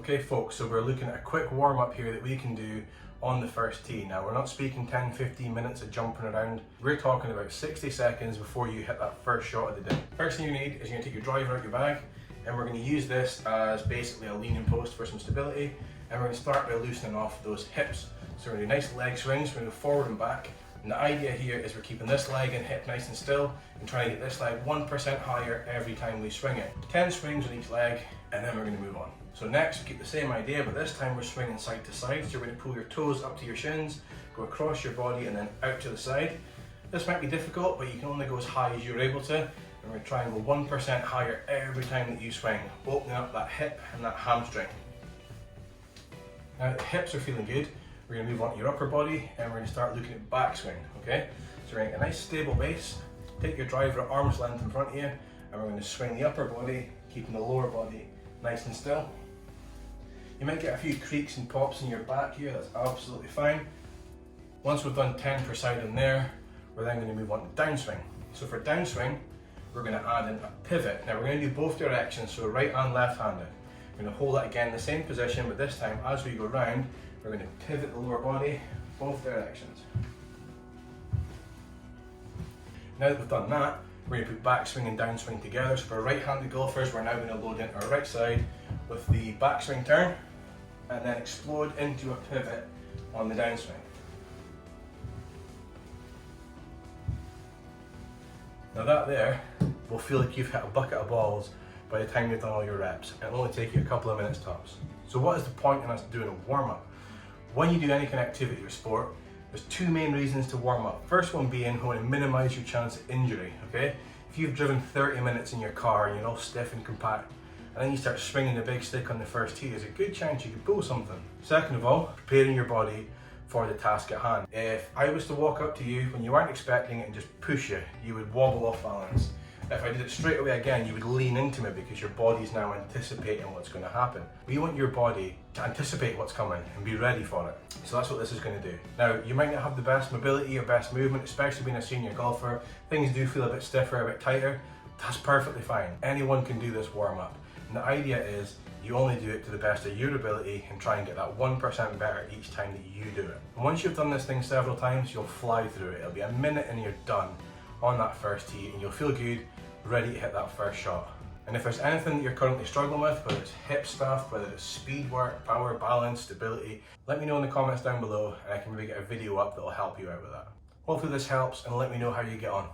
Okay folks, so we're looking at a quick warm up here that we can do on the first tee. Now we're not speaking 10-15 minutes of jumping around, we're talking about 60 seconds before you hit that first shot of the day. First thing you need is you're going to take your driver out your bag, and we're going to use this as basically a leaning post for some stability, and we're going to start by loosening off those hips. So we're going to do nice leg swings, we're going to go forward and back, and the idea here is we're keeping this leg and hip nice and still and trying to get this leg 1% higher every time we swing it. 10 swings on each leg, and then we're going to move on. So next we keep the same idea, but this time we're swinging side to side. So you're going to pull your toes up to your shins, go across your body and then out to the side. This might be difficult, but you can only go as high as you're able to. And we're going to try and go 1% higher every time that you swing, opening up that hip and that hamstring. Now the hips are feeling good, we're going to move on to your upper body and we're going to start looking at backswing, okay? So we're going to get a nice stable base, take your driver at arm's length in front of you, and we're going to swing the upper body, keeping the lower body nice and still. You might get a few creaks and pops in your back here, that's absolutely fine. Once we've done 10 per side on there, we're then going to move on to downswing. So for downswing, we're going to add in a pivot. Now we're going to do both directions, so right and left handed. We're going to hold that again in the same position, but this time as we go round, we're going to pivot the lower body both directions. Now that we've done that, we're going to put backswing and downswing together. So for right-handed golfers, we're now going to load in our right side with the backswing turn and then explode into a pivot on the downswing. Now that there will feel like you've hit a bucket of balls by the time you've done all your reps. It'll only take you a couple of minutes tops. So what is the point in us doing a warm-up? When you do any kind of activity or sport, there's two main reasons to warm up. First one being we want to minimize your chance of injury, okay? If you've driven 30 minutes in your car and you're all stiff and compact, and then you start swinging the big stick on the first tee, there's a good chance you could pull something. Second of all, preparing your body for the task at hand. If I was to walk up to you when you weren't expecting it and just push you, you would wobble off balance. If I did it straight away again, you would lean into me because your body's now anticipating what's going to happen. We want your body to anticipate what's coming and be ready for it. So that's what this is going to do. Now, you might not have the best mobility or best movement, especially being a senior golfer. Things do feel a bit stiffer, a bit tighter. That's perfectly fine. Anyone can do this warm up. And the idea is you only do it to the best of your ability and try and get that 1% better each time that you do it. And once you've done this thing several times, you'll fly through it. It'll be a minute and you're done on that first tee and you'll feel good, ready to hit that first shot. And if there's anything that you're currently struggling with, whether it's hip stuff, whether it's speed work, power, balance, stability, let me know in the comments down below and I can maybe get a video up that will help you out with that. Hopefully this helps and let me know how you get on.